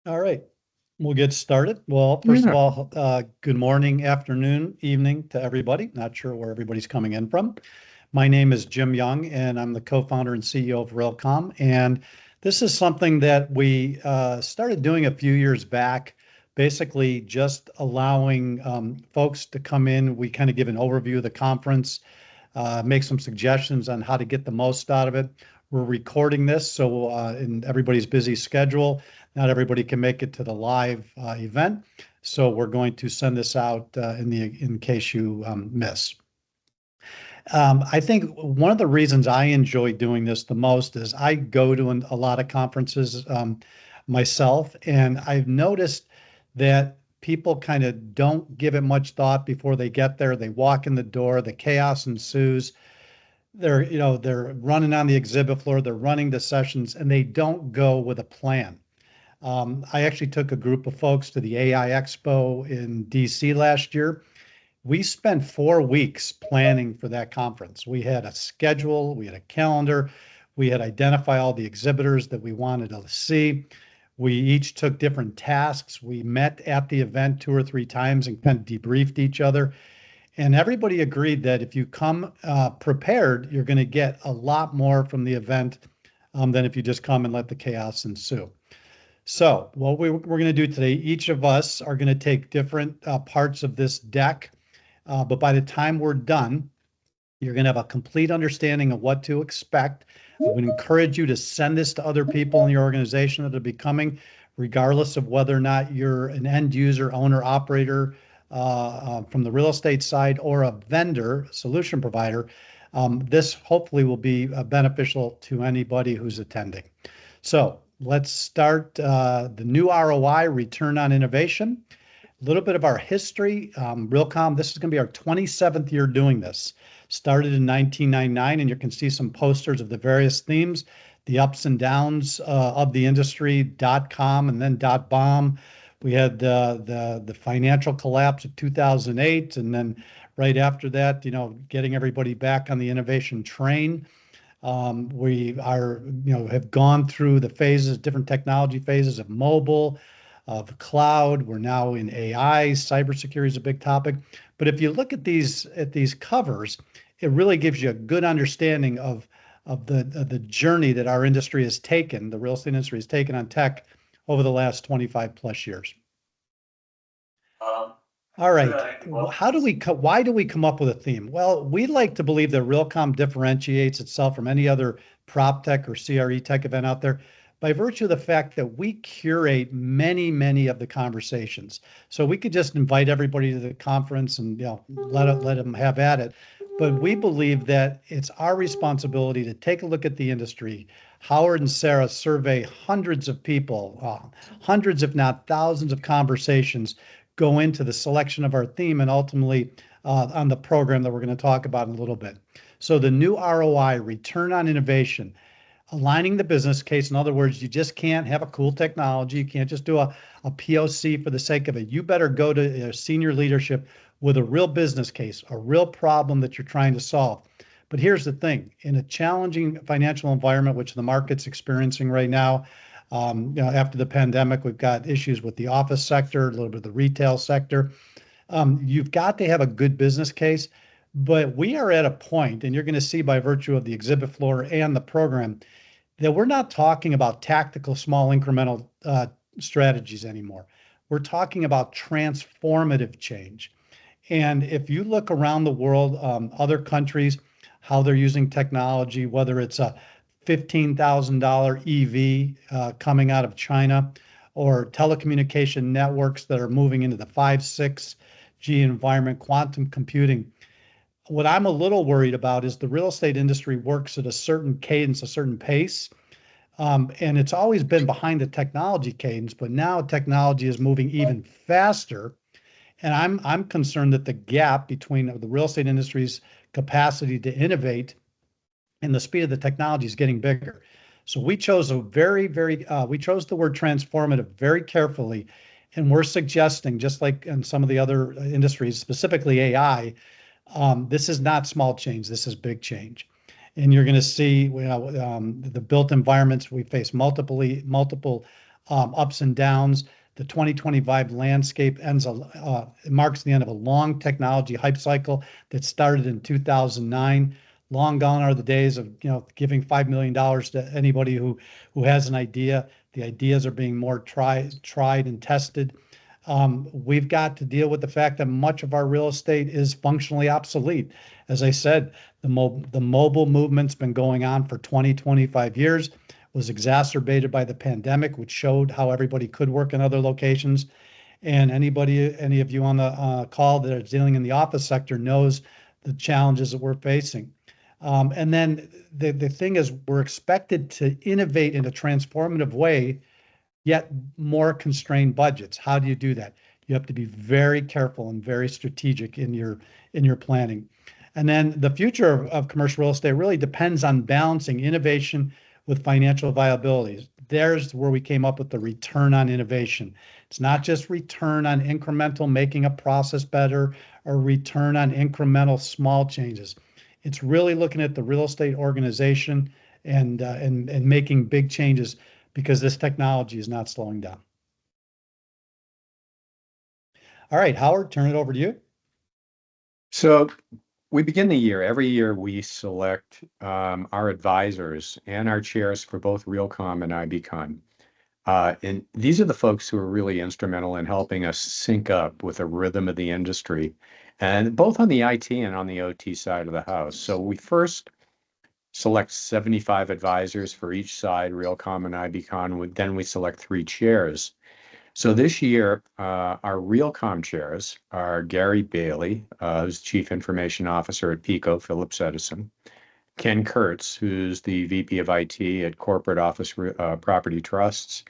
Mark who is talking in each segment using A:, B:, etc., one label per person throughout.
A: All right, we'll get started. Well, first of
B: Yeah.
A: all, good morning, afternoon, evening to everybody. Not sure where everybody's coming in from. My name is Jim Young, and I'm the co-founder and CEO of Realcomm. And this is something that we started doing a few years back, basically just allowing folks to come in. We kind of give an overview of the conference, make some suggestions on how to get the most out of it. We're recording this, so in everybody's busy schedule, not everybody can make it to the live event. So we're going to send this out in case you miss. I think one of the reasons I enjoy doing this the most is I go to a lot of conferences myself, and I've noticed that people kind of don't give it much thought before they get there. They walk in the door, the chaos ensues. They're running on the exhibit floor, they're running the sessions, and they don't go with a plan. I actually took a group of folks to the AI Expo in DC last year. We spent 4 weeks planning for that conference. We had a schedule, we had a calendar, we had identified all the exhibitors that we wanted to see. We each took different tasks. We met at the event 2 or 3 times and kind of debriefed each other. And everybody agreed that if you come prepared, you're going to get a lot more from the event than if you just come and let the chaos ensue. So, what we're going to do today, each of us are going to take different parts of this deck, but by the time we're done, you're going to have a complete understanding of what to expect. I would encourage you to send this to other people in your organization that are becoming, regardless of whether or not you're an end user, owner, operator from the real estate side or a vendor, solution provider. This hopefully will be beneficial to anybody who's attending. So let's start the new ROI, return on innovation. A little bit of our history. Realcomm, this is going to be our 27th year doing this. Started in 1999, and you can see some posters of the various themes, the ups and downs of the industry, .com and then .bomb. We had the financial collapse of 2008, and then right after that, getting everybody back on the innovation train. We are, have gone through the phases, different technology phases of mobile, of cloud. We're now in AI. Cybersecurity is a big topic. But if you look at these covers, it really gives you a good understanding of the journey that our industry has taken, the real estate industry has taken on tech over the last 25 plus years. All right. Why do we come up with a theme? Well, we like to believe that Realcomm differentiates itself from any other prop tech or CRE tech event out there by virtue of the fact that we curate many, many of the conversations. So we could just invite everybody to the conference and let them have at it. But we believe that it's our responsibility to take a look at the industry. Howard and Sarah survey hundreds of people, hundreds, if not thousands, of conversations go into the selection of our theme and ultimately on the program that we're going to talk about in a little bit. So the new ROI, return on innovation, aligning the business case. In other words, you just can't have a cool technology. You can't just do a POC for the sake of it. You better go to senior leadership with a real business case, a real problem that you're trying to solve. But here's the thing, in a challenging financial environment, which the market's experiencing right now, after the pandemic, we've got issues with the office sector, a little bit of the retail sector. You've got to have a good business case, but we are at a point, and you're going to see by virtue of the exhibit floor and the program, that we're not talking about tactical, small, incremental strategies anymore. We're talking about transformative change. And if you look around the world, other countries, how they're using technology, whether it's a $15,000 EV coming out of China or telecommunication networks that are moving into the 5, 6G environment, quantum computing. What I'm a little worried about is the real estate industry works at a certain cadence, a certain pace. And it's always been behind the technology cadence, but now technology is moving even faster. And I'm concerned that the gap between the real estate industry's capacity to innovate and the speed of the technology is getting bigger. So we chose we chose the word transformative very carefully. And we're suggesting, just like in some of the other industries, specifically AI, this is not small change, this is big change. And you're going to see the built environments, we face multiple ups and downs. The 2025 landscape it marks the end of a long technology hype cycle that started in 2009. Long gone are the days of giving $5 million to anybody who has an idea. The ideas are being more tried and tested. We've got to deal with the fact that much of our real estate is functionally obsolete. As I said, the mobile movement's been going on for 20, 25 years, was exacerbated by the pandemic, which showed how everybody could work in other locations. And any of you on the call that are dealing in the office sector knows the challenges that we're facing. And then the thing is, we're expected to innovate in a transformative way, yet more constrained budgets. How do you do that? You have to be very careful and very strategic in your planning. And then the future of commercial real estate really depends on balancing innovation with financial viability. There's where we came up with the return on innovation. It's not just return on incremental making a process better or return on incremental small changes. It's really looking at the real estate organization and making big changes because this technology is not slowing down. All right, Howard, turn it over to you.
B: So we begin the year. Every year we select our advisors and our chairs for both Realcomm and IBcon. And these are the folks who are really instrumental in helping us sync up with the rhythm of the industry, and both on the IT and on the OT side of the house. So we first select 75 advisors for each side, Realcomm and IBcon. Then we select 3 chairs. So this year, our Realcomm chairs are Gary Bailey, who's Chief Information Officer at Pico, Phillips Edison, Ken Kurtz, who's the VP of IT at Corporate Office Property Trusts,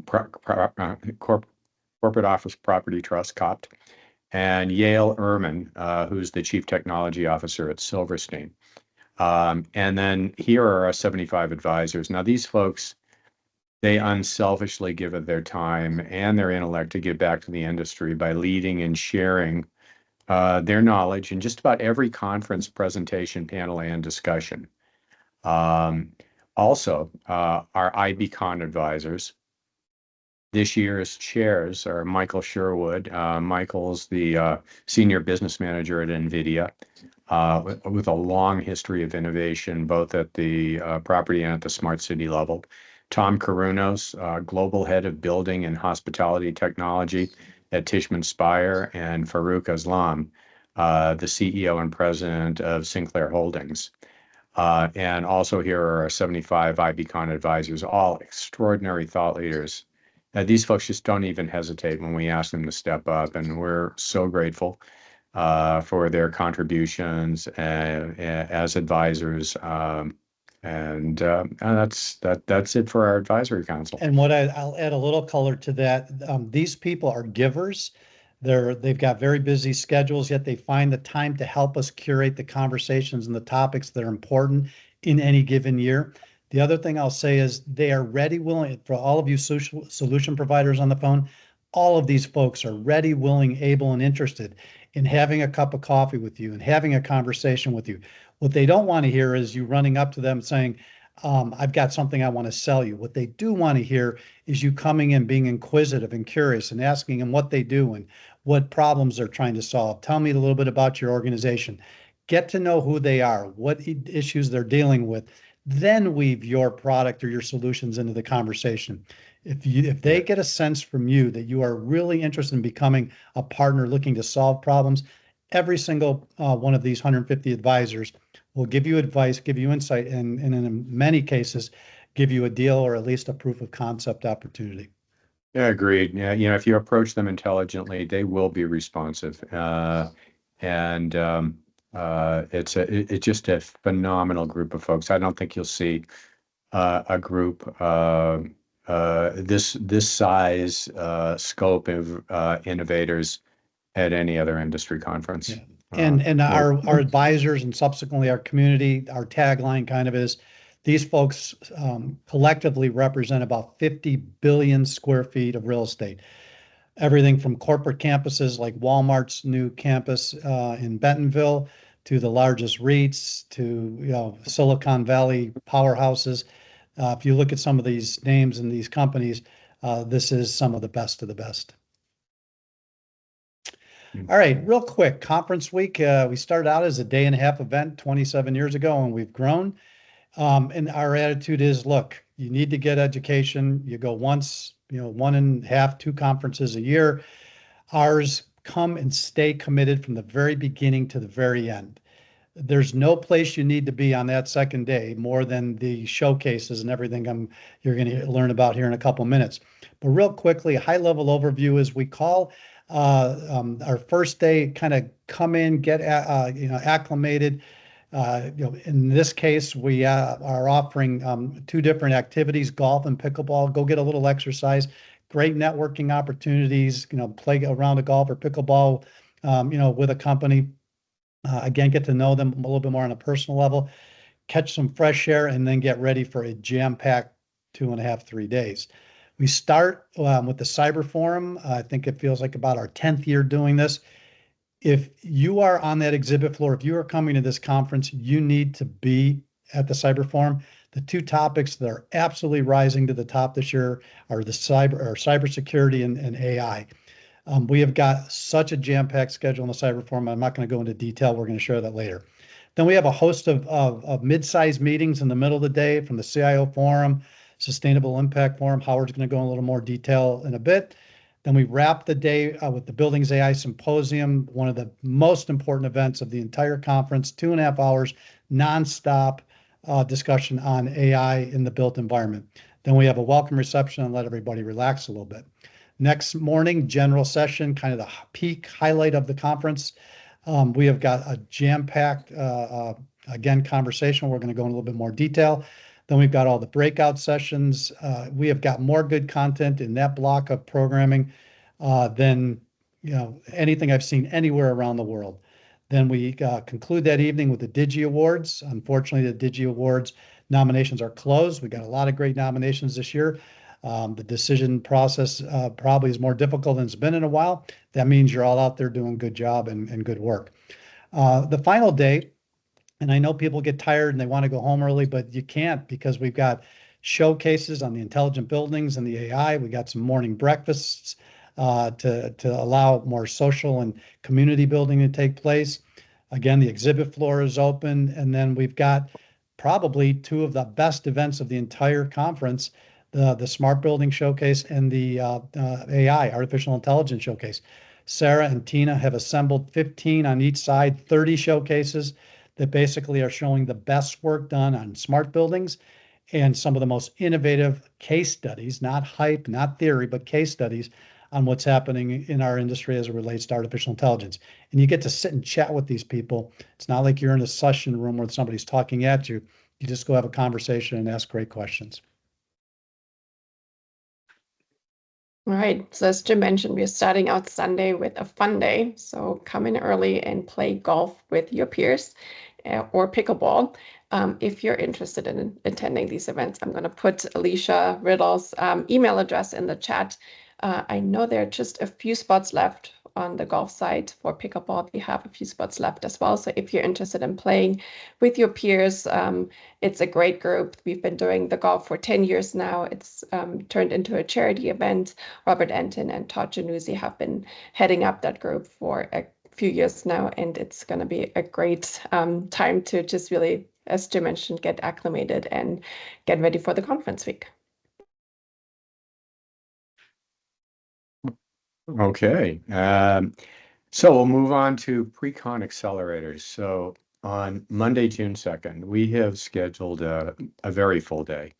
B: Corporate Office Property Trust, COPT, and Yale Ehrman, who's the Chief Technology Officer at Silverstein. And then here are our 75 advisors. Now, these folks, they unselfishly give of their time and their intellect to give back to the industry by leading and sharing their knowledge in just about every conference, presentation, panel, and discussion. Also, our IBcon advisors. This year's chairs are Michael Sherwood. Michael's the senior business manager at NVIDIA with a long history of innovation, both at the property and at the smart city level. Tom Carunos, global head of building and hospitality technology at Tishman Speyer, and Farouk Aslam, the CEO and president of Sinclair Holdings. And also here are our 75 IBcon advisors, all extraordinary thought leaders. These folks just don't even hesitate when we ask them to step up, and we're so grateful for their contributions as advisors. And that's it for our advisory council.
A: And I'll add a little color to that. These people are givers. They've got very busy schedules, yet they find the time to help us curate the conversations and the topics that are important in any given year. The other thing I'll say is they are ready, willing, for all of you solution providers on the phone, all of these folks are ready, willing, able, and interested in having a cup of coffee with you and having a conversation with you. What they don't want to hear is you running up to them saying, I've got something I want to sell you. What they do want to hear is you coming in, being inquisitive and curious and asking them what they do and what problems they're trying to solve. Tell me a little bit about your organization. Get to know who they are, what issues they're dealing with. Then weave your product or your solutions into the conversation. If they get a sense from you that you are really interested in becoming a partner looking to solve problems, every single one of these 150 advisors will give you advice, give you insight, and in many cases, give you a deal or at least a proof of concept opportunity.
B: Yeah, agreed. Yeah, if you approach them intelligently, they will be responsive. And it's just a phenomenal group of folks. I don't think you'll see a group this size, scope of innovators at any other industry conference.
A: Yeah. And our advisors and subsequently our community, our tagline kind of is, these folks collectively represent about 50 billion square feet of real estate. Everything from corporate campuses like Walmart's new campus in Bentonville to the largest REITs to Silicon Valley powerhouses. If you look at some of these names and these companies, this is some of the best of the best. All right, real quick, conference week. We started out as a day and a half event 27 years ago, and we've grown. And our attitude is, look, you need to get education. You go once, 1.5, 2 conferences a year. Ours come and stay committed from the very beginning to the very end. There's no place you need to be on that second day more than the showcases and everything you're going to learn about here in a couple minutes. But real quickly, a high-level overview is we call our first day kind of come in, get acclimated. In this case, we are offering 2 different activities, golf and pickleball. Go get a little exercise. Great networking opportunities. Play around a golf or pickleball. With a company. Again, get to know them a little bit more on a personal level, catch some fresh air, and then get ready for a jam-packed 2.5, 3 days. We start with the Cyber Forum. I think it feels like about our 10th year doing this. If you are on that exhibit floor, if you are coming to this conference, you need to be at the Cyber Forum. The 2 topics that are absolutely rising to the top this year are the cybersecurity and AI. We have got such a jam-packed schedule on the Cyber Forum. I'm not going to go into detail. We're going to share that later. Then we have a host of mid-sized meetings in the middle of the day from the CIO Forum, Sustainable Impact Forum. Howard's going to go in a little more detail in a bit. Then we wrap the day with the Buildings AI Symposium, one of the most important events of the entire conference, 2.5 hours, nonstop discussion on AI in the built environment. Then we have a welcome reception and let everybody relax a little bit. Next morning, general session, kind of the peak highlight of the conference. We have got a jam-packed, again, conversation. We're going to go in a little bit more detail. Then we've got all the breakout sessions. We have got more good content in that block of programming than anything I've seen anywhere around the world. Then we conclude that evening with the Digi Awards. Unfortunately, the Digi Awards nominations are closed. We got a lot of great nominations this year. The decision process probably is more difficult than it's been in a while. That means you're all out there doing a good job and good work. The final day, and I know people get tired and they want to go home early, but you can't because we've got showcases on the intelligent buildings and the AI. We got some morning breakfasts to allow more social and community building to take place. Again, the exhibit floor is open, and then we've got probably 2 of the best events of the entire conference. The Smart Building Showcase and the AI, Artificial Intelligence Showcase. Sarah and Tina have assembled 15 on each side, 30 showcases that basically are showing the best work done on smart buildings and some of the most innovative case studies, not hype, not theory, but case studies on what's happening in our industry as it relates to artificial intelligence. And you get to sit and chat with these people. It's not like you're in a session room where somebody's talking at you. You just go have a conversation and ask great questions.
C: All right, so as Jim mentioned, we're starting out Sunday with a fun day. So come in early and play golf with your peers or pickleball. If you're interested in attending these events, I'm going to put Alicia Riddle's email address in the chat. I know there are just a few spots left on the golf side. For pickleball, we have a few spots left as well. So if you're interested in playing with your peers, it's a great group. We've been doing the golf for 10 years now. It's turned into a charity event. Robert Anton and Todd Januzzi have been heading up that group for a few years now, and it's going to be a great time to just really, as Jim mentioned, get acclimated and get ready for the conference week.
B: Okay, so we'll move on to pre-con accelerators. So on Monday, June 2nd, we have scheduled a very full day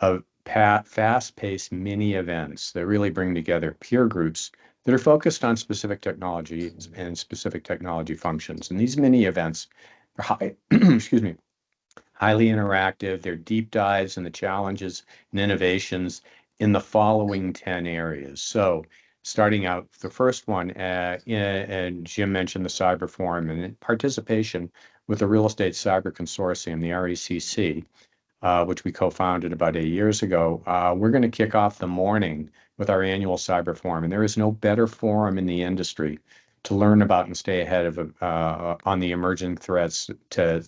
B: of fast-paced mini events that really bring together peer groups that are focused on specific technologies and specific technology functions. And these mini events are excuse me, highly interactive. They're deep dives in the challenges and innovations in the following 10 areas. So starting out, the first one, and Jim mentioned the Cyber Forum and participation with the Real Estate Cyber Consortium, the RECC, which we co-founded about 8 years ago. We're going to kick off the morning with our annual Cyber Forum, and there is no better forum in the industry to learn about and stay ahead of on the emerging threats to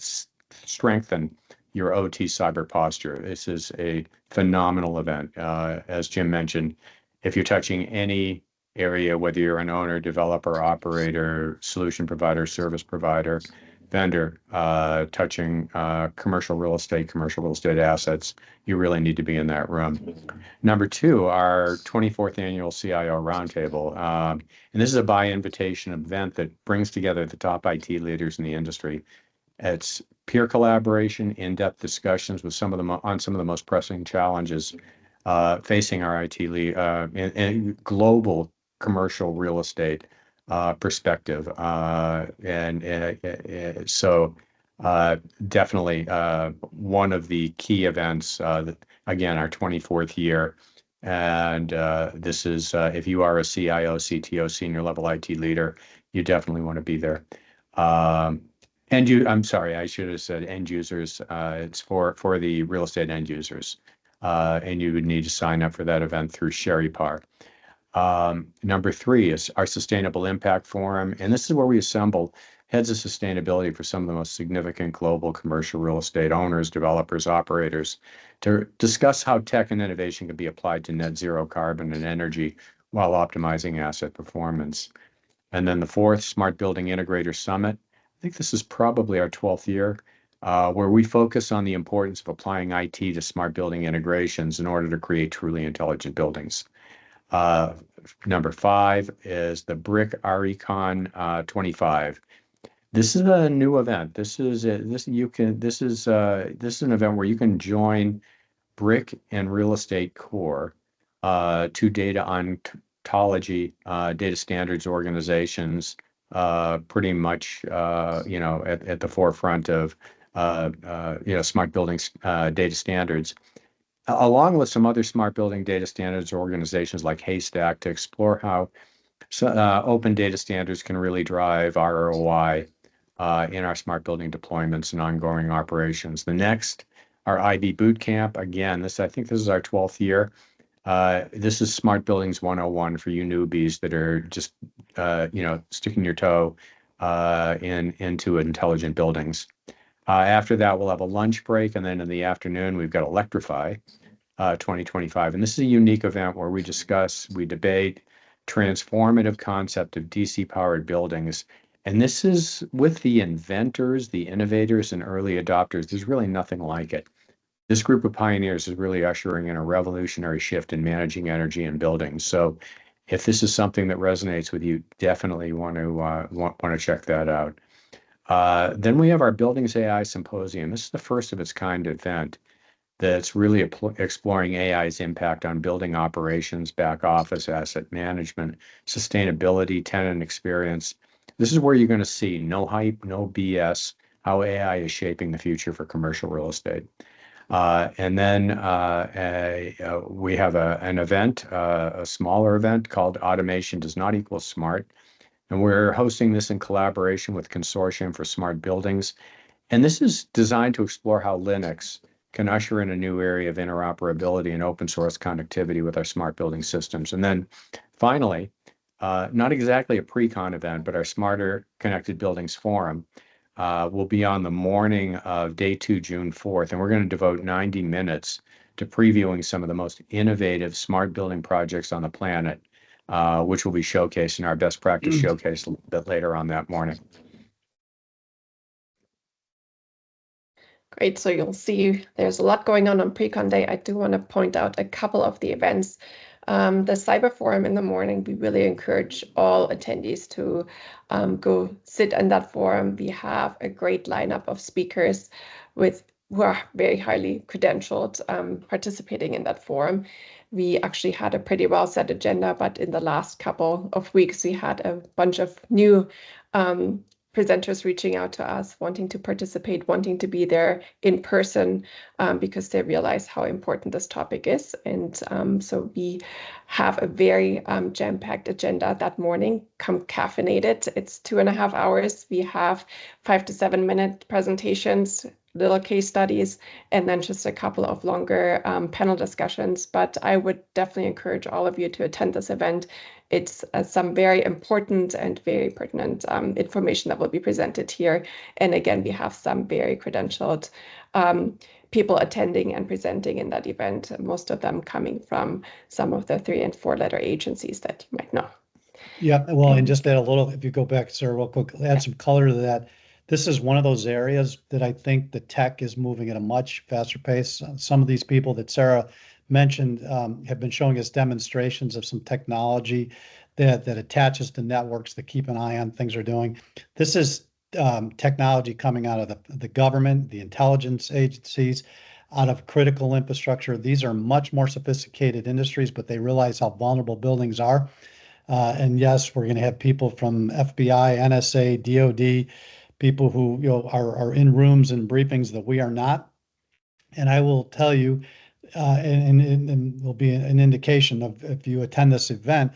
B: strengthen your OT cyber posture. This is a phenomenal event. As Jim mentioned, if you're touching any area, whether you're an owner, developer, operator, solution provider, service provider, vendor, touching commercial real estate assets, you really need to be in that room. Number two, our 24th annual CIO Roundtable. And this is a by invitation event that brings together the top IT leaders in the industry. It's peer collaboration, in-depth discussions with some of the most pressing challenges facing our IT in global commercial real estate perspective. So definitely one of the key events, again, our 24th year. And this is, if you are a CIO, CTO, senior level IT leader, you definitely want to be there. I'm sorry, I should have said end users. It's for the real estate end users. And you would need to sign up for that event through SherryPar. Number three is our Sustainable Impact Forum. And this is where we assemble heads of sustainability for some of the most significant global commercial real estate owners, developers, operators, to discuss how tech and innovation can be applied to net zero carbon and energy while optimizing asset performance. And then the fourth, Smart Building Integrator Summit. I think this is probably our 12th year, where we focus on the importance of applying IT to smart building integrations in order to create truly intelligent buildings. Number five is the BRIC RECon 25. This is a new event. This is an event where you can join BRIC and Real Estate Core, two data ontology, data standards organizations, pretty much at the forefront of smart buildings data standards, along with some other smart building data standards organizations like Haystack, to explore how open data standards can really drive ROI in our smart building deployments and ongoing operations. The next, our IB Bootcamp. Again, I think this is our 12th year. This is Smart Buildings 101 for you newbies that are just, sticking your toe into intelligent buildings. After that, we'll have a lunch break. And then in the afternoon, we've got Electrify 2025. And this is a unique event where we debate transformative concept of DC powered buildings. And this is with the inventors, the innovators, and early adopters. There's really nothing like it. This group of pioneers is really ushering in a revolutionary shift in managing energy in buildings. So if this is something that resonates with you, definitely want to check that out. Then we have our Buildings AI Symposium. This is the first of its kind event that's really exploring AI's impact on building operations, back office, asset management, sustainability, tenant experience. This is where you're going to see no hype, no BS, how AI is shaping the future for commercial real estate. And then we have an event, a smaller event called Automation Does Not Equal Smart. And we're hosting this in collaboration with Consortium for Smart Buildings. And this is designed to explore how Linux can usher in a new area of interoperability and open source connectivity with our smart building systems. And then finally, not exactly a pre-con event, but our Smarter Connected Buildings Forum will be on the morning of day 2, June 4th. And we're going to devote 90 minutes to previewing some of the most innovative smart building projects on the planet, which will be showcased in our best practice showcase a little bit later on that morning.
C: Great. So you'll see there's a lot going on pre-con day. I do want to point out a couple of the events. The Cyber Forum in the morning, we really encourage all attendees to go sit in that forum. We have a great lineup of speakers who are very highly credentialed participating in that forum. We actually had a pretty well set agenda, but in the last couple of weeks, we had a bunch of new presenters reaching out to us, wanting to participate, wanting to be there in person because they realize how important this topic is. And so we have a very jam-packed agenda that morning. Come caffeinated. It's 2.5 hours. We have 5 to 7 minute presentations, little case studies, and then just a couple of longer panel discussions. But I would definitely encourage all of you to attend this event. It's some very important and very pertinent information that will be presented here. And again, we have some very credentialed people attending and presenting in that event, most of them coming from some of the 3- and 4-letter agencies that you might know.
A: Yeah, well, and just add a little, if you go back, Sarah, real quick, add some color to that. This is one of those areas that I think the tech is moving at a much faster pace. Some of these people that Sarah mentioned have been showing us demonstrations of some technology that attaches to networks that keep an eye on things they're doing. This is technology coming out of the government, the intelligence agencies, out of critical infrastructure. These are much more sophisticated industries, but they realize how vulnerable buildings are. And yes, we're going to have people from FBI, NSA, DOD, people who are in rooms and briefings that we are not. And I will tell you, and will be an indication of if you attend this event,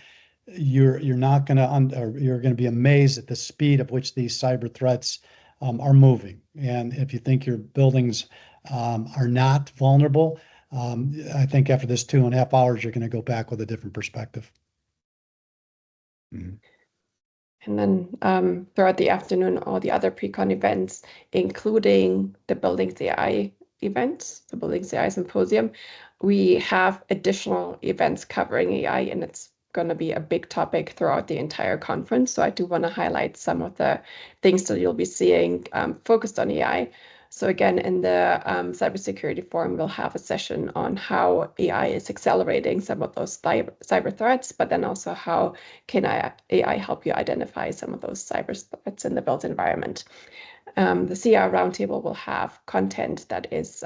A: you're not going to you're going to be amazed at the speed at which these cyber threats are moving. And if you think your buildings are not vulnerable, I think after this 2.5 hours, you're going to go back with a different perspective.
B: Mhm.
C: And then throughout the afternoon, all the other pre-con events, including the Buildings AI event, the Buildings AI Symposium, we have additional events covering AI, and it's going to be a big topic throughout the entire conference. So I do want to highlight some of the things that you'll be seeing focused on AI. So again, in the cybersecurity forum, we'll have a session on how AI is accelerating some of those cyber threats, but then also how can AI help you identify some of those cyber threats in the built environment. The CR Roundtable will have content that is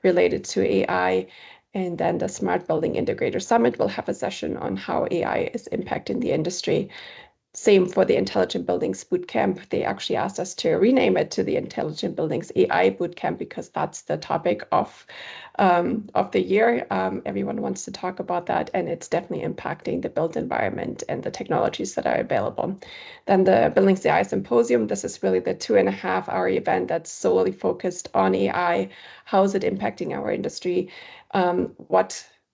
C: related to AI. And then the Smart Building Integrator Summit will have a session on how AI is impacting the industry. Same for the Intelligent Buildings Bootcamp. They actually asked us to rename it to the Intelligent Buildings AI Bootcamp because that's the topic of the year. Everyone wants to talk about that, and it's definitely impacting the built environment and the technologies that are available. Then the Buildings AI Symposium. This is really the 2.5-hour event that's solely focused on AI. How is it impacting our industry?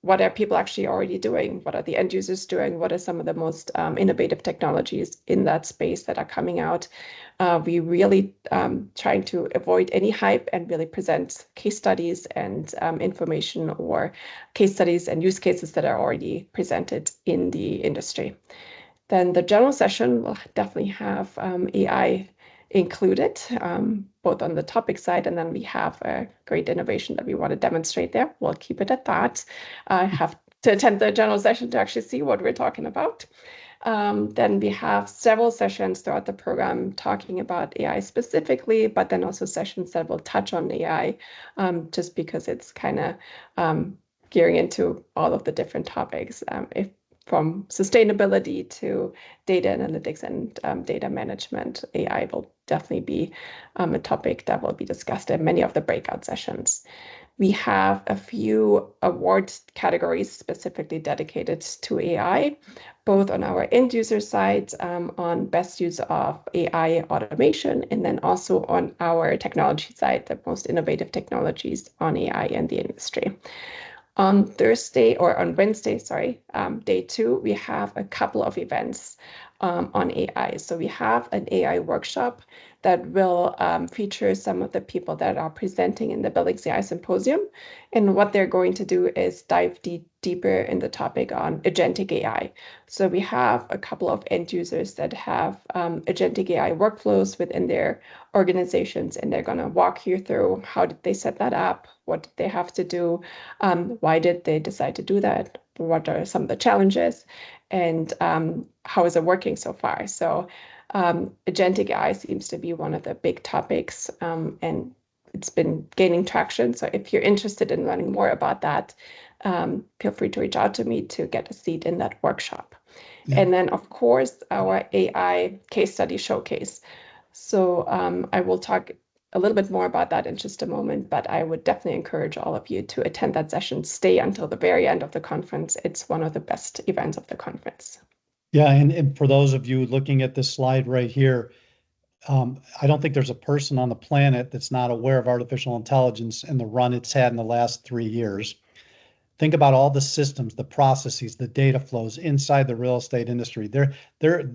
C: What are people actually already doing? What are the end users doing? What are some of the most innovative technologies in that space that are coming out? We really trying to avoid any hype and really present case studies and information or case studies and use cases that are already presented in the industry. Then the general session will definitely have AI included, both on the topic side, and then we have a great innovation that we want to demonstrate there. We'll keep it at that. I have to attend the general session to actually see what we're talking about. Then we have several sessions throughout the program talking about AI specifically, but then also sessions that will touch on AI, just because it's kind of gearing into all of the different topics. From sustainability to data analytics and data management, AI will definitely be a topic that will be discussed in many of the breakout sessions. We have a few award categories specifically dedicated to AI, both on our end user side, on best use of AI automation, and then also on our technology side, the most innovative technologies on AI in the industry. On Wednesday, day 2, we have a couple of events on AI. So we have an AI workshop that will feature some of the people that are presenting in the Buildings AI Symposium. And what they're going to do is dive deeper in the topic on agentic AI. So we have a couple of end users that have agentic AI workflows within their organizations, and they're going to walk you through how did they set that up, what did they have to do, why did they decide to do that, what are some of the challenges, and how is it working so far. So agentic AI seems to be one of the big topics, and it's been gaining traction. So if you're interested in learning more about that, feel free to reach out to me to get a seat in that workshop. Yeah. And then, of course, our AI case study showcase. So I will talk a little bit more about that in just a moment, but I would definitely encourage all of you to attend that session, stay until the very end of the conference. It's one of the best events of the conference.
A: Yeah, and for those of you looking at this slide right here, I don't think there's a person on the planet that's not aware of artificial intelligence and the run it's had in the last 3 years. Think about all the systems, the processes, the data flows inside the real estate industry.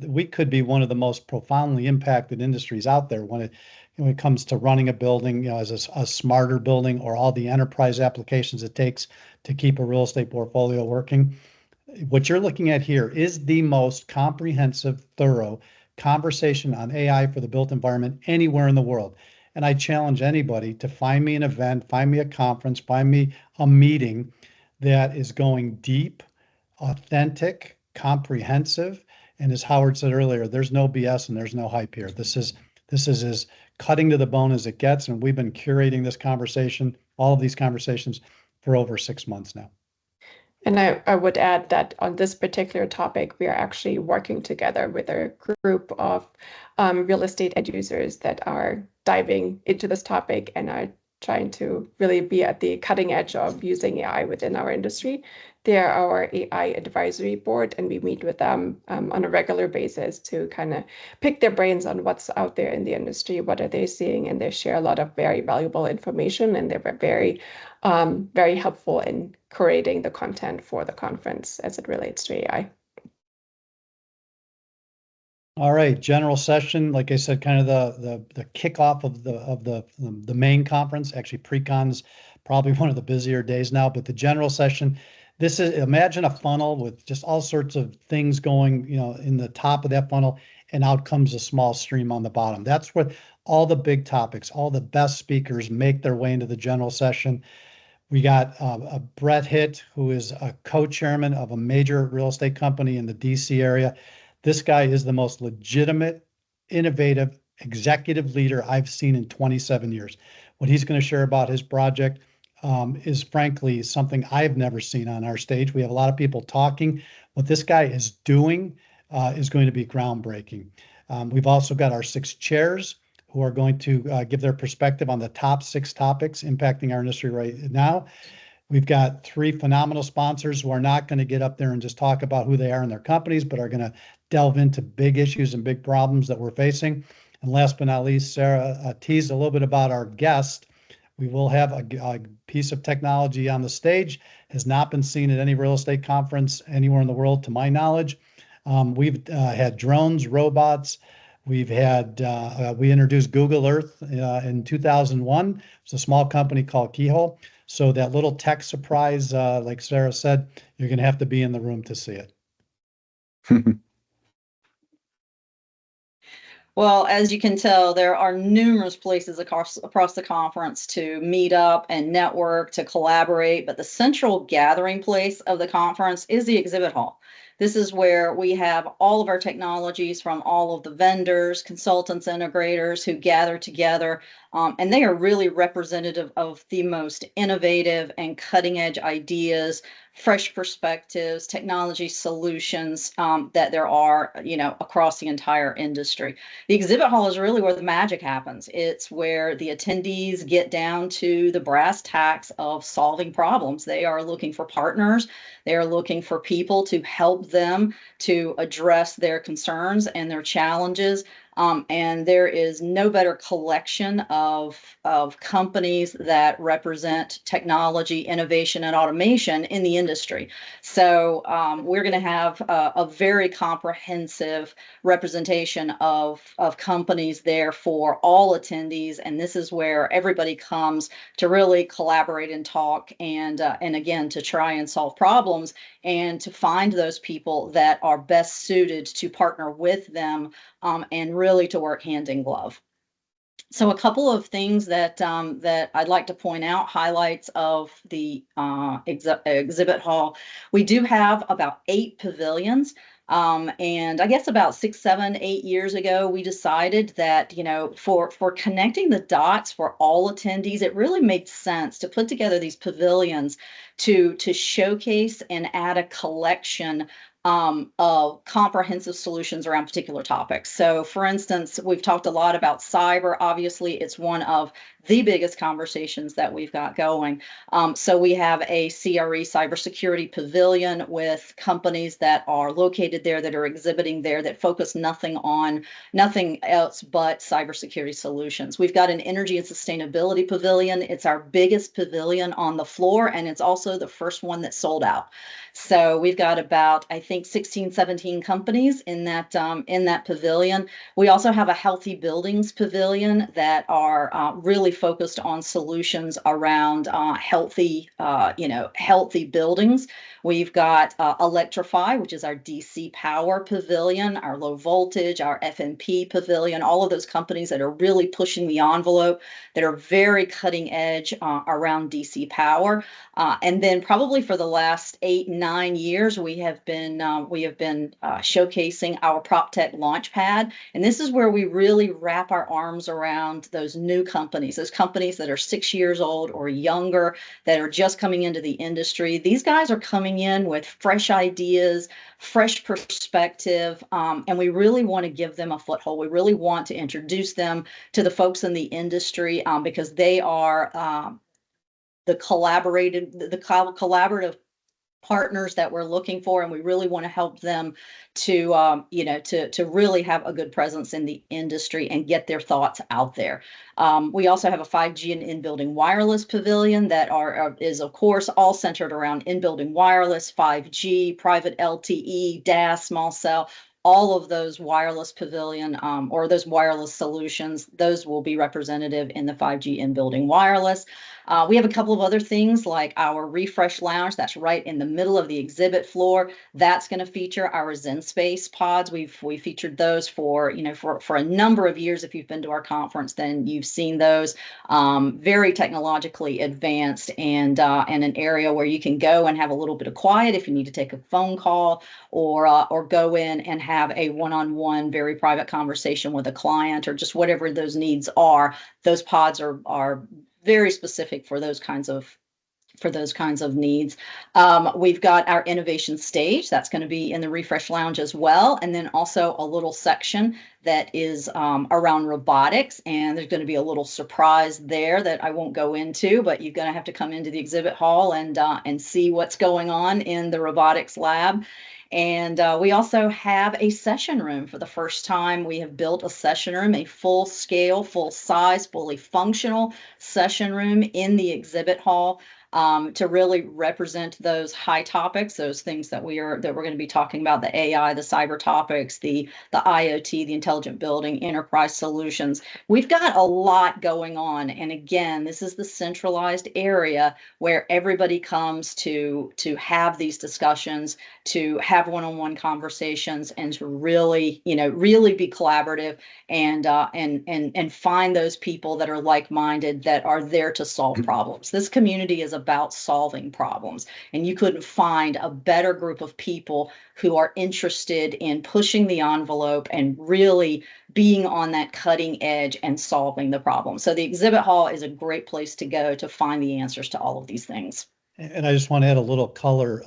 A: We could be one of the most profoundly impacted industries out there when it comes to running a building, as a smarter building, or all the enterprise applications it takes to keep a real estate portfolio working. What you're looking at here is the most comprehensive, thorough conversation on AI for the built environment anywhere in the world. And I challenge anybody to find me an event, find me a conference, find me a meeting that is going deep, authentic, comprehensive. And as Howard said earlier, there's no BS and there's no hype here. This is as cutting to the bone as it gets. And we've been curating this conversation, all of these conversations, for over 6 months now.
C: And I would add that on this particular topic, we are actually working together with a group of real estate end users that are diving into this topic and are trying to really be at the cutting edge of using AI within our industry. They are our AI advisory board, and we meet with them on a regular basis to kind of pick their brains on what's out there in the industry, what are they seeing, and they share a lot of very valuable information, and they're very helpful in creating the content for the conference as it relates to AI.
A: All right, general session, like I said, kind of the kickoff of the main conference. Actually, pre-con's probably one of the busier days now, but the general session, this is, imagine a funnel with just all sorts of things going, in the top of that funnel, and out comes a small stream on the bottom. That's what all the big topics, all the best speakers make their way into the general session. We got Brett Hitt, who is a co-chairman of a major real estate company in the DC area. This guy is the most legitimate, innovative executive leader I've seen in 27 years. What he's going to share about his project is frankly something I've never seen on our stage. We have a lot of people talking. What this guy is doing is going to be groundbreaking. We've also got our 6 chairs who are going to give their perspective on the top 6 topics impacting our industry right now. We've got 3 phenomenal sponsors who are not going to get up there and just talk about who they are in their companies, but are going to delve into big issues and big problems that we're facing. And last but not least, Sarah teased a little bit about our guest. We will have a piece of technology on the stage, has not been seen at any real estate conference anywhere in the world, to my knowledge. We've had drones, robots. We've had, we introduced Google Earth in 2001. It's a small company called Keyhole. So that little tech surprise, like Sarah said, you're going to have to be in the room to see it.
D: Well, as you can tell, there are numerous places across the conference to meet up and network, to collaborate, but the central gathering place of the conference is the exhibit hall. This is where we have all of our technologies from all of the vendors, consultants, integrators who gather together, and they are really representative of the most innovative and cutting edge ideas, fresh perspectives, technology solutions that there are, across the entire industry. The exhibit hall is really where the magic happens. It's where the attendees get down to the brass tacks of solving problems. They are looking for partners. They are looking for people to help them to address their concerns and their challenges. And there is no better collection of companies that represent technology, innovation, and automation in the industry. So we're going to have a very comprehensive representation of companies there for all attendees. And this is where everybody comes to really collaborate and talk, and again, to try and solve problems and to find those people that are best suited to partner with them, and really to work hand in glove. So a couple of things that I'd like to point out, highlights of the exhibit hall. We do have about 8 pavilions. And I guess about 6, 7, 8 years ago, we decided that, for connecting the dots for all attendees, it really made sense to put together these pavilions to showcase and add a collection of comprehensive solutions around particular topics. So for instance, we've talked a lot about cyber. Obviously, it's one of the biggest conversations that we've got going. So we have a CRE cybersecurity pavilion with companies that are located there, that are exhibiting there, that focus nothing else but cybersecurity solutions. We've got an energy and sustainability pavilion. It's our biggest pavilion on the floor, and it's also the first one that sold out. So we've got about, I think, 16, 17 companies in that pavilion. We also have a healthy buildings pavilion that are really focused on solutions around healthy buildings. We've got Electrify, which is our DC power pavilion, our low voltage, our FMP pavilion, all of those companies that are really pushing the envelope, that are very cutting edge around DC power. And then probably for the last 8-9 years, we have been showcasing our PropTech Launchpad. And this is where we really wrap our arms around those new companies, those companies that are 6 years old or younger, that are just coming into the industry. These guys are coming in with fresh ideas, fresh perspective, and we really want to give them a foothold. We really want to introduce them to the folks in the industry because they are the collaborative partners that we're looking for, and we really want to help them to really have a good presence in the industry and get their thoughts out there. We also have a 5G and in-building wireless pavilion that is of course all centered around in-building wireless, 5G, private LTE, DAS, small cell. All of those wireless pavilion or those wireless solutions, those will be representative in the 5G in-building wireless. We have a couple of other things like our refresh lounge that's right in the middle of the exhibit floor. That's going to feature our Zen Space pods. We featured those for a number of years. If you've been to our conference, then you've seen those. Very technologically advanced and an area where you can go and have a little bit of quiet if you need to take a phone call or go in and have a one-on-one, very private conversation with a client or just whatever those needs are. Those pods are very specific for those kinds of needs. We've got our innovation stage that's going to be in the refresh lounge as well, and then also a little section that is around robotics, and there's going to be a little surprise there that I won't go into, but you're going to have to come into the exhibit hall and see what's going on in the robotics lab. And we also have a session room. For the first time, we have built a session room, a full scale, full size, fully functional session room in the exhibit hall to really represent those high topics, those things that we're going to be talking about, the AI, the cyber topics, the IoT, the intelligent building, enterprise solutions. We've got a lot going on. And again, this is the centralized area where everybody comes to have these discussions, to have one-on-one conversations, and to really be collaborative and find those people that are like-minded, that are there to solve problems. This community is about solving problems, and you couldn't find a better group of people who are interested in pushing the envelope and really being on that cutting edge and solving the problem. So the exhibit hall is a great place to go to find the answers to all of these things.
A: And I just want to add a little color.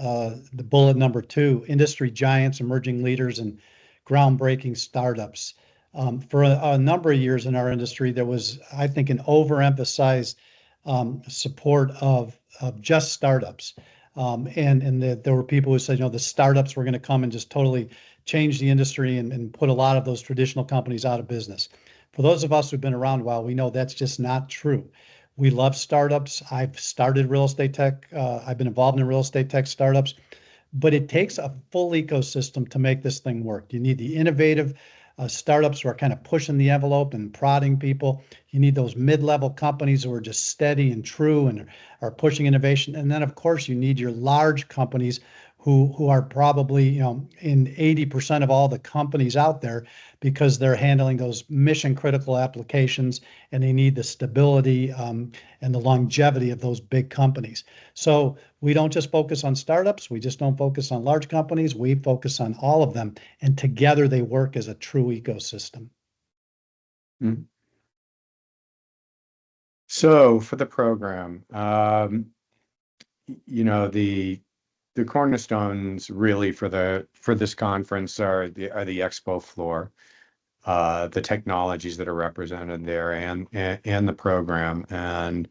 A: The bullet number 2, industry giants, emerging leaders, and groundbreaking startups. For a number of years in our industry, there was, I think, an overemphasized support of just startups. And there were people who said, the startups were going to come and just totally change the industry and put a lot of those traditional companies out of business. For those of us who've been around a while, we know that's just not true. We love startups. I've started real estate tech. I've been involved in real estate tech startups, but it takes a full ecosystem to make this thing work. You need the innovative startups who are kind of pushing the envelope and prodding people. You need those mid-level companies who are just steady and true and are pushing innovation. And then, of course, you need your large companies who are probably, in 80% of all the companies out there, because they're handling those mission critical applications and they need the stability and the longevity of those big companies. So we don't just focus on startups. We just don't focus on large companies. We focus on all of them, and together they work as a true ecosystem.
B: Mm-hmm. So for the program, the cornerstones really for this conference are the expo floor. the technologies that are represented there and the program. And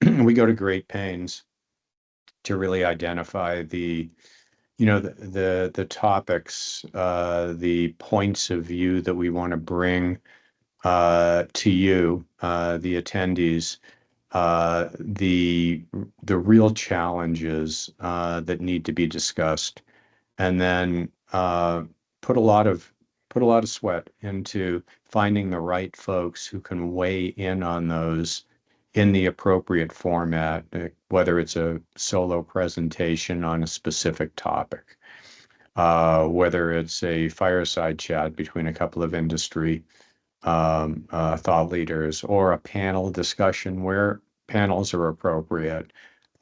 B: we go to great pains to really identify the topics, the points of view that we want to bring to you, the attendees, the real challenges that need to be discussed, and then put a lot of sweat into finding the right folks who can weigh in on those in the appropriate format, whether it's a solo presentation on a specific topic, whether it's a fireside chat between a couple of industry thought leaders, or a panel discussion where panels are appropriate.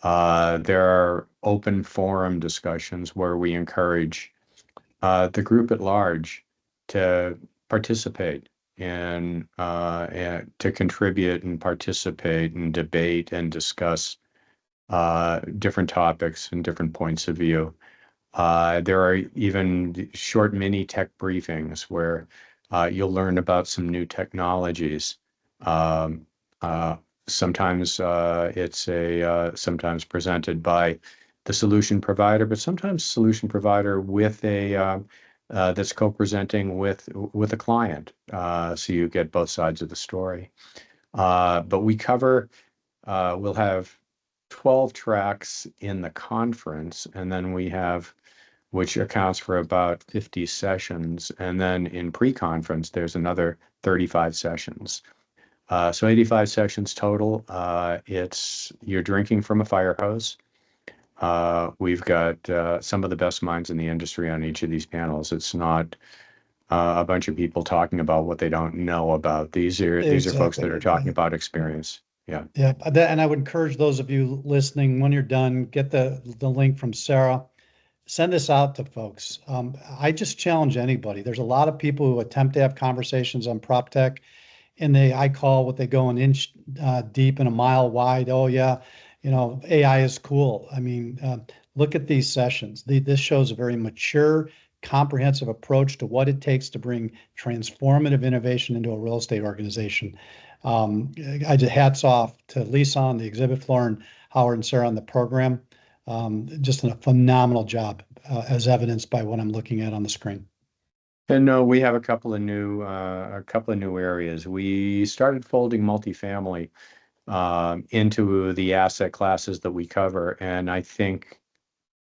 B: There are open forum discussions where we encourage the group at large to participate and to contribute and participate and debate and discuss different topics and different points of view. There are even short mini tech briefings where you'll learn about some new technologies. Um, Sometimes it's sometimes presented by the solution provider, but sometimes solution provider with a that's co-presenting with a client. So you get both sides of the story. But we'll have 12 tracks in the conference, and then we have, which accounts for about 50 sessions. And then in pre-conference, there's another 35 sessions. So 85 sessions total. You're drinking from a fire hose. We've got some of the best minds in the industry on each of these panels. It's not a bunch of people talking about what they don't know about. These are folks that are talking about experience. Yeah.
A: Yeah, and I would encourage those of you listening, when you're done, get the link from Sarah. Send this out to folks. I just challenge anybody. There's a lot of people who attempt to have conversations on prop tech, and I call what they go an inch deep and a mile wide. Oh yeah, AI is cool. I mean, look at these sessions. This shows a very mature, comprehensive approach to what it takes to bring transformative innovation into a real estate organization. I just hats off to Lisa on the exhibit floor and Howard and Sarah on the program. Just a phenomenal job, as evidenced by what I'm looking at on the screen.
B: And no, we have a couple of new areas. We started folding multifamily into the asset classes that we cover, and I think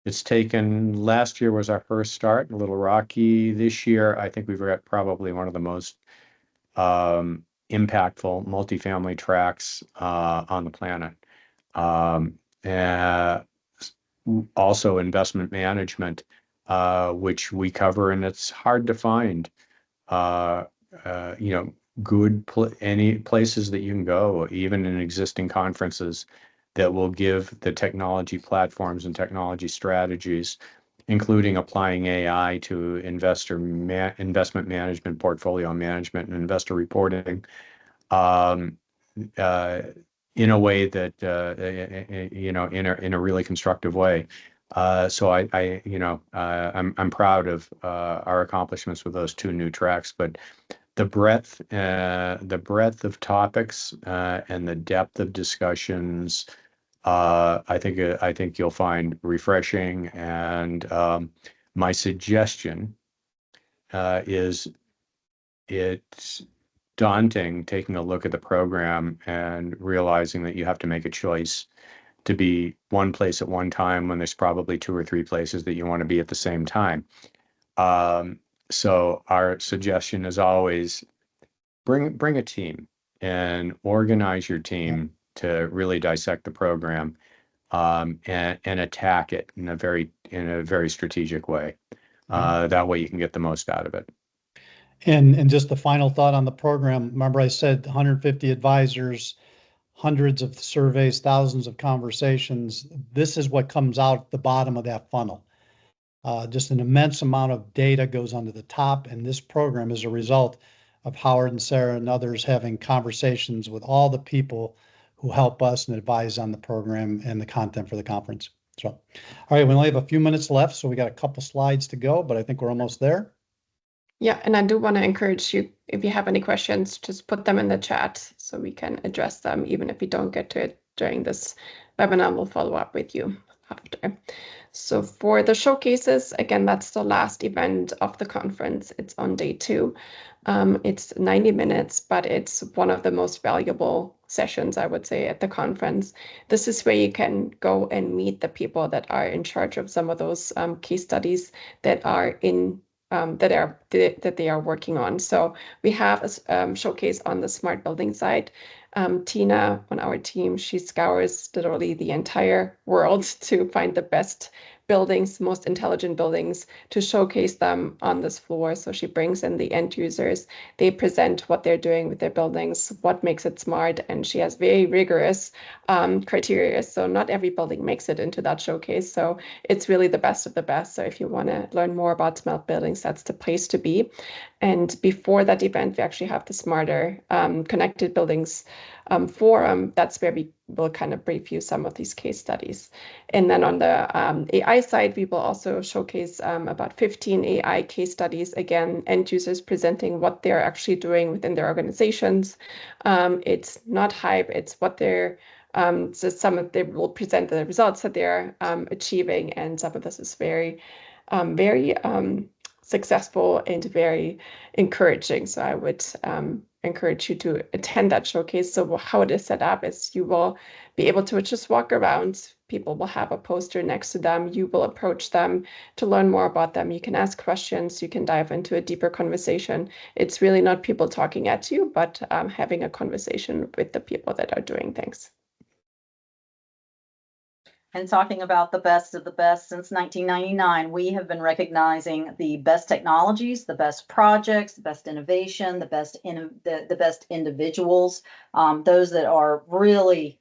B: it's taken. Last year was our first start, a little rocky. This year, I think we've got probably one of the most impactful multifamily tracks on the planet. And also investment management, which we cover, and it's hard to find, any places that you can go, even in existing conferences, that will give the technology platforms and technology strategies, including applying AI to investment management, portfolio management, and investor reporting, in a way that in a really constructive way. So I'm proud of our accomplishments with those two new tracks, but the breadth of topics and the depth of discussions, I think you'll find refreshing. And my suggestion is, it's daunting taking a look at the program and realizing that you have to make a choice to be one place at one time when there's probably two or three places that you want to be at the same time. So our suggestion is always bring a team and organize your team to really dissect the program, and attack it in a very strategic way. That way you can get the most out of it.
A: And just the final thought on the program. Remember, I said 150 advisors, hundreds of surveys, thousands of conversations. This is what comes out the bottom of that funnel. Just an immense amount of data goes onto the top, and this program is a result of Howard and Sarah and others having conversations with all the people who help us and advise on the program and the content for the conference. So, all right, we only have a few minutes left, so we got a couple slides to go, but I think we're almost there.
C: Yeah, and I do want to encourage you, if you have any questions, just put them in the chat so we can address them, even if we don't get to it during this webinar. We'll follow up with you after. So for the showcases, again, that's the last event of the conference. It's on day 2. It's 90 minutes, but it's one of the most valuable sessions, I would say, at the conference. This is where you can go and meet the people that are in charge of some of those case studies that are in that they are working on. So we have a showcase on the smart building side. Tina on our team, she scours literally the entire world to find the best buildings, most intelligent buildings, to showcase them on this floor. So she brings in the end users, they present what they're doing with their buildings, what makes it smart, and she has very rigorous criteria. So not every building makes it into that showcase. So it's really the best of the best. So if you want to learn more about smart buildings, that's the place to be. And before that event, we actually have the Smarter Connected Buildings forum. That's where we will kind of brief you some of these case studies. And then on the AI side, we will also showcase about 15 AI case studies. Again, end users presenting what they're actually doing within their organizations. It's not hype, it's what they're so some of them will present the results that they're achieving, and some of this is very successful and very encouraging. So I would encourage you to attend that showcase. So how it is set up is you will be able to just walk around. People will have a poster next to them. You will approach them to learn more about them. You can ask questions. You can dive into a deeper conversation. It's really not people talking at you, but having a conversation with the people that are doing things.
D: And talking about the best of the best since 1999, we have been recognizing the best technologies, the best projects, the best innovation, the best individuals, those that are really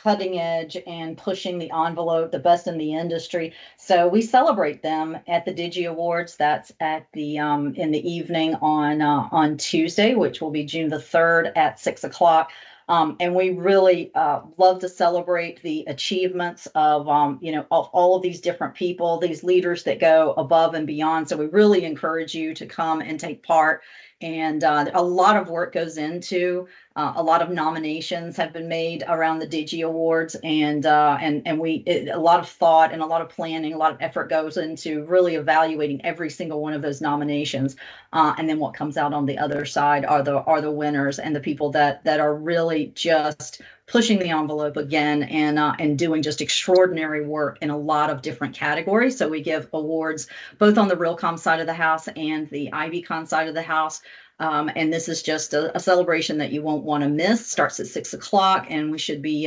D: cutting edge and pushing the envelope, the best in the industry. So we celebrate them at the Digi Awards. That's at the in the evening on Tuesday, which will be June the 3rd at 6 o'clock. And we really love to celebrate the achievements of, of all of these different people, these leaders that go above and beyond. So we really encourage you to come and take part. And a lot of work goes into a lot of nominations have been made around the Digi Awards, and a lot of thought and a lot of planning, a lot of effort goes into really evaluating every single one of those nominations. And then what comes out on the other side are the winners and the people that are really just pushing the envelope again and doing just extraordinary work in a lot of different categories. So we give awards both on the Realcomm side of the house and the IBcon side of the house. And this is just a celebration that you won't want to miss. Starts at 6 o'clock, and we should be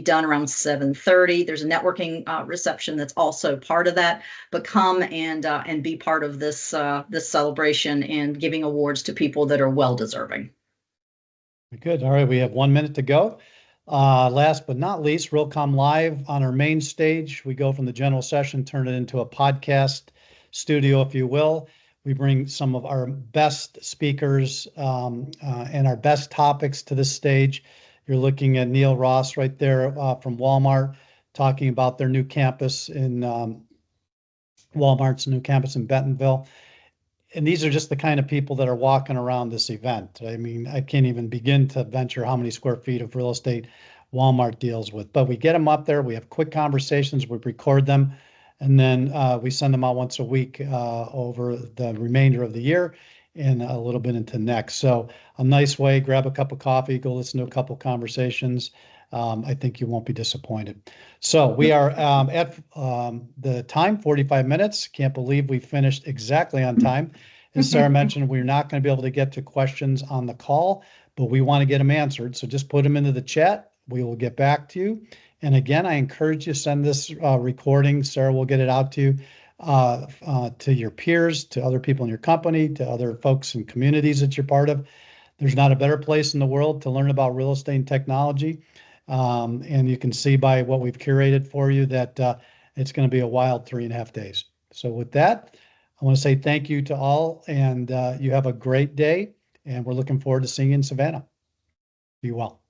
D: done around 7:30. There's a networking reception that's also part of that. But come and be part of this this celebration and giving awards to people that are well deserving.
A: Good. All right, we have 1 minute to go. Last but not least, Realcomm Live on our main stage. We go from the general session, turn it into a podcast studio, if you will. We bring some of our best speakers and our best topics to this stage. You're looking at Neil Ross right there from Walmart, talking about their new campus in Walmart's new campus in Bentonville. And these are just the kind of people that are walking around this event. I mean, I can't even begin to venture how many square feet of real estate Walmart deals with. But we get them up there. We have quick conversations. We record them. And then we send them out once a week over the remainder of the year and a little bit into next. So a nice way, grab a cup of coffee, go listen to a couple conversations. I think you won't be disappointed. So we are at the time, 45 minutes. Can't believe we finished exactly on time. As Sarah mentioned, we're not going to be able to get to questions on the call, but we want to get them answered. So just put them into the chat. We will get back to you. And again, I encourage you to send this recording. Sarah will get it out to your peers, to other people in your company, to other folks and communities that you're part of. There's not a better place in the world to learn about real estate and technology. And you can see by what we've curated for you that it's going to be a wild 3.5 days. So with that, I want to say thank you to all, and you have a great day. And we're looking forward to seeing you in Savannah. Be well.